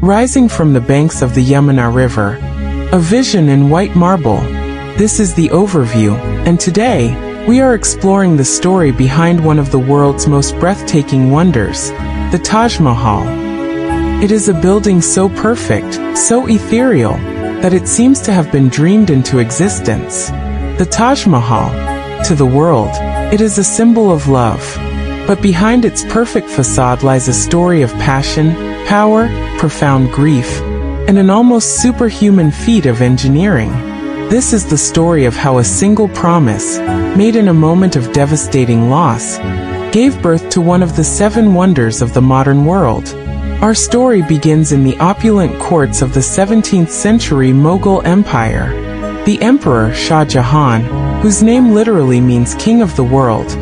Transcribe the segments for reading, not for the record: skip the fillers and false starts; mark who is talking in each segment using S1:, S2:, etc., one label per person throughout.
S1: rising from the banks of the Yamuna River. A vision in white marble. This is the overview, and today, we are exploring the story behind one of the world's most breathtaking wonders, the Taj Mahal. It is a building so perfect, so ethereal, that it seems to have been dreamed into existence. The Taj Mahal, to the world, it is a symbol of love. But behind its perfect facade lies a story of passion, power, profound grief, and an almost superhuman feat of engineering. This is the story of how a single promise, made in a moment of devastating loss, gave birth to one of the 7 wonders of the modern world. Our story begins in the opulent courts of the 17th century Mughal Empire. The Emperor Shah Jahan, whose name literally means King of the World,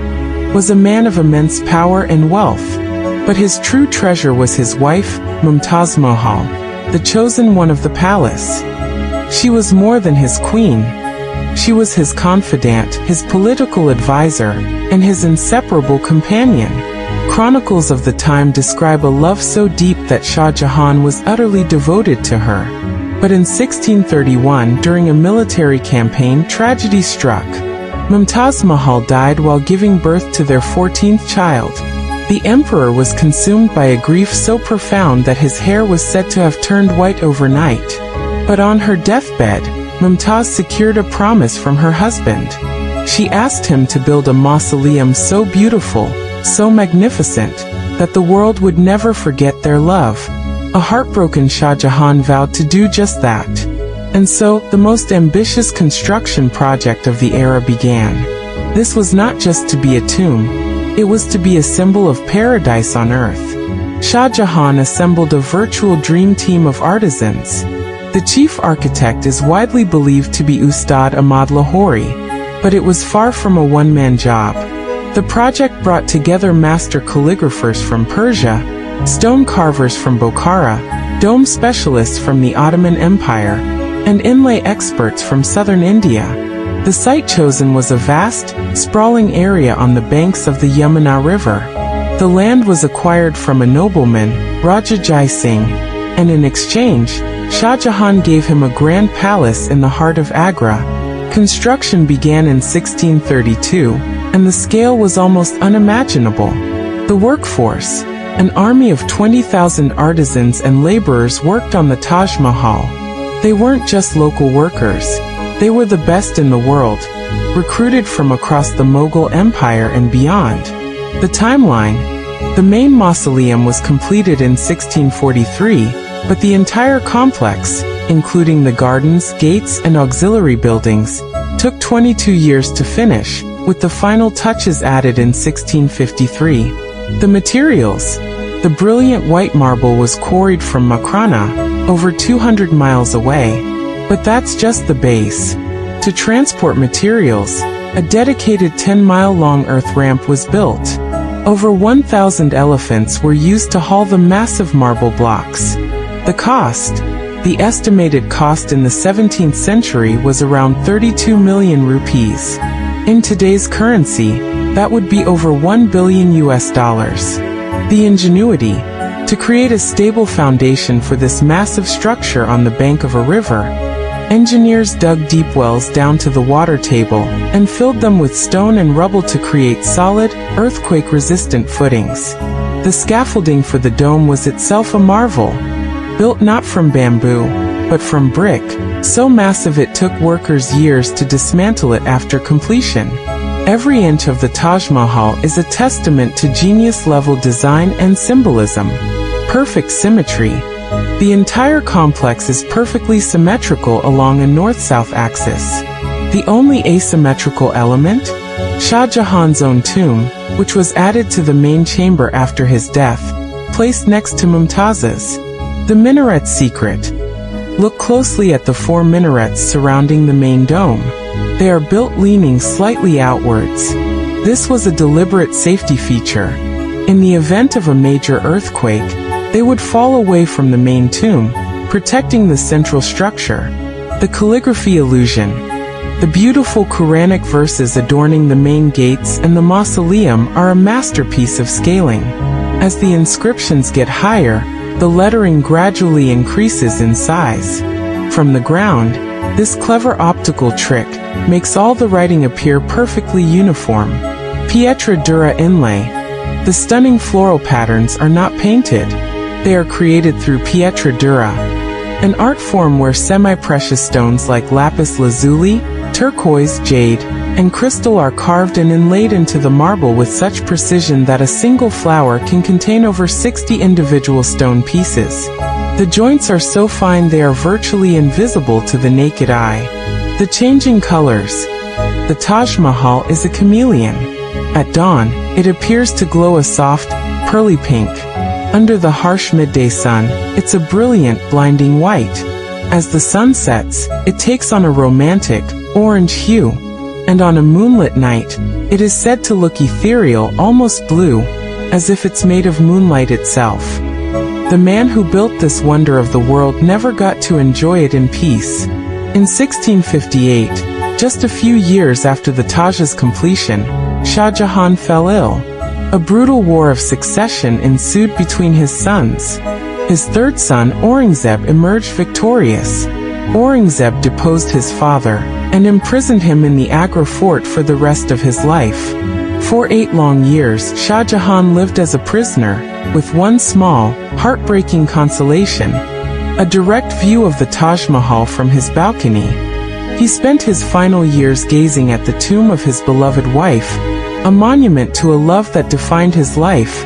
S1: was a man of immense power and wealth. But his true treasure was his wife, Mumtaz Mahal, the chosen one of the palace. She was more than his queen. She was his confidant, his political advisor, and his inseparable companion. Chronicles of the time describe a love so deep that Shah Jahan was utterly devoted to her. But in 1631, during a military campaign, tragedy struck. Mumtaz Mahal died while giving birth to their 14th child. The emperor was consumed by a grief so profound that his hair was said to have turned white overnight. But on her deathbed, Mumtaz secured a promise from her husband. She asked him to build a mausoleum so beautiful, so magnificent, that the world would never forget their love. A heartbroken Shah Jahan vowed to do just that. And so, the most ambitious construction project of the era began. This was not just to be a tomb, it was to be a symbol of paradise on earth. Shah Jahan assembled a virtual dream team of artisans. The chief architect is widely believed to be Ustad Ahmad Lahori, but it was far from a one-man job. The project brought together master calligraphers from Persia, stone carvers from Bokhara, dome specialists from the Ottoman Empire, and inlay experts from southern India. The site chosen was a vast, sprawling area on the banks of the Yamuna River. The land was acquired from a nobleman, Raja Jai Singh, and in exchange, Shah Jahan gave him a grand palace in the heart of Agra. Construction began in 1632, and the scale was almost unimaginable. The workforce, an army of 20,000 artisans and laborers, worked on the Taj Mahal. They weren't just local workers, they were the best in the world, recruited from across the Mughal Empire and beyond. The timeline: the main mausoleum was completed in 1643, but the entire complex, including the gardens, gates, and auxiliary buildings, took 22 years to finish, with the final touches added in 1653. The materials: the brilliant white marble was quarried from Makrana, over 200 miles away. But that's just the base. To transport materials, a dedicated 10-mile-long earth ramp was built. Over 1,000 elephants were used to haul the massive marble blocks. The cost: the estimated cost in the 17th century was around 32 million rupees. In today's currency, that would be over $1 billion. The ingenuity: to create a stable foundation for this massive structure on the bank of a river, engineers dug deep wells down to the water table and filled them with stone and rubble to create solid, earthquake-resistant footings. The scaffolding for the dome was itself a marvel. Built not from bamboo, but from brick, so massive it took workers years to dismantle it after completion. Every inch of the Taj Mahal is a testament to genius-level design and symbolism. Perfect symmetry. The entire complex is perfectly symmetrical along a north-south axis. The only asymmetrical element? Shah Jahan's own tomb, which was added to the main chamber after his death, placed next to Mumtaz's. The minaret secret. Look closely at the 4 minarets surrounding the main dome. They are built leaning slightly outwards. This was a deliberate safety feature. In the event of a major earthquake, they would fall away from the main tomb, protecting the central structure. The calligraphy illusion. The beautiful Quranic verses adorning the main gates and the mausoleum are a masterpiece of scaling. As the inscriptions get higher, the lettering gradually increases in size. From the ground, this clever optical trick makes all the writing appear perfectly uniform. Pietra dura inlay. The stunning floral patterns are not painted. They are created through pietra dura, an art form where semi-precious stones like lapis lazuli, turquoise, jade, and crystal are carved and inlaid into the marble with such precision that a single flower can contain over 60 individual stone pieces. The joints are so fine they are virtually invisible to the naked eye. The changing colors. The Taj Mahal is a chameleon. At dawn, it appears to glow a soft, pearly pink. Under the harsh midday sun, it's a brilliant, blinding white. As the sun sets, it takes on a romantic, orange hue. And on a moonlit night, it is said to look ethereal, almost blue, as if it's made of moonlight itself. The man who built this wonder of the world never got to enjoy it in peace. In 1658, just a few years after the Taj's completion, Shah Jahan fell ill. A brutal war of succession ensued between his sons. His third son, Aurangzeb, emerged victorious. Aurangzeb deposed his father and imprisoned him in the Agra fort for the rest of his life. For 8 long years, Shah Jahan lived as a prisoner, with one small, heartbreaking consolation: a direct view of the Taj Mahal from his balcony. He spent his final years gazing at the tomb of his beloved wife, a monument to a love that defined his life,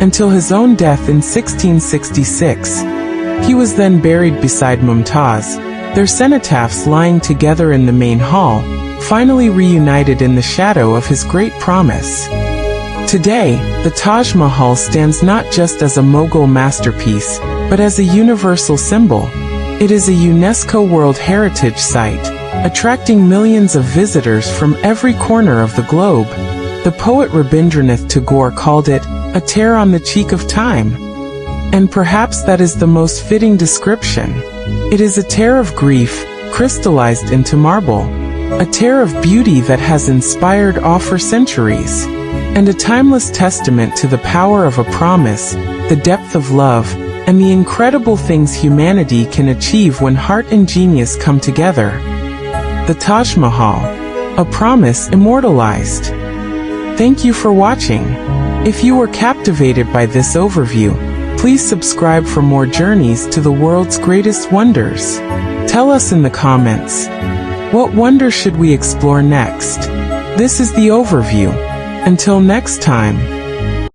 S1: until his own death in 1666. He was then buried beside Mumtaz, their cenotaphs lying together in the main hall, finally reunited in the shadow of his great promise. Today, the Taj Mahal stands not just as a Mughal masterpiece, but as a universal symbol. It is a UNESCO World Heritage Site, attracting millions of visitors from every corner of the globe. The poet Rabindranath Tagore called it a tear on the cheek of time. And perhaps that is the most fitting description. It is a tear of grief, crystallized into marble. A tear of beauty that has inspired awe for centuries. And a timeless testament to the power of a promise, the depth of love, and the incredible things humanity can achieve when heart and genius come together. The Taj Mahal, a promise immortalized. Thank you for watching. If you were captivated by this overview, please subscribe for more journeys to the world's greatest wonders. Tell us in the comments, what wonder should we explore next? This is the overview. Until next time.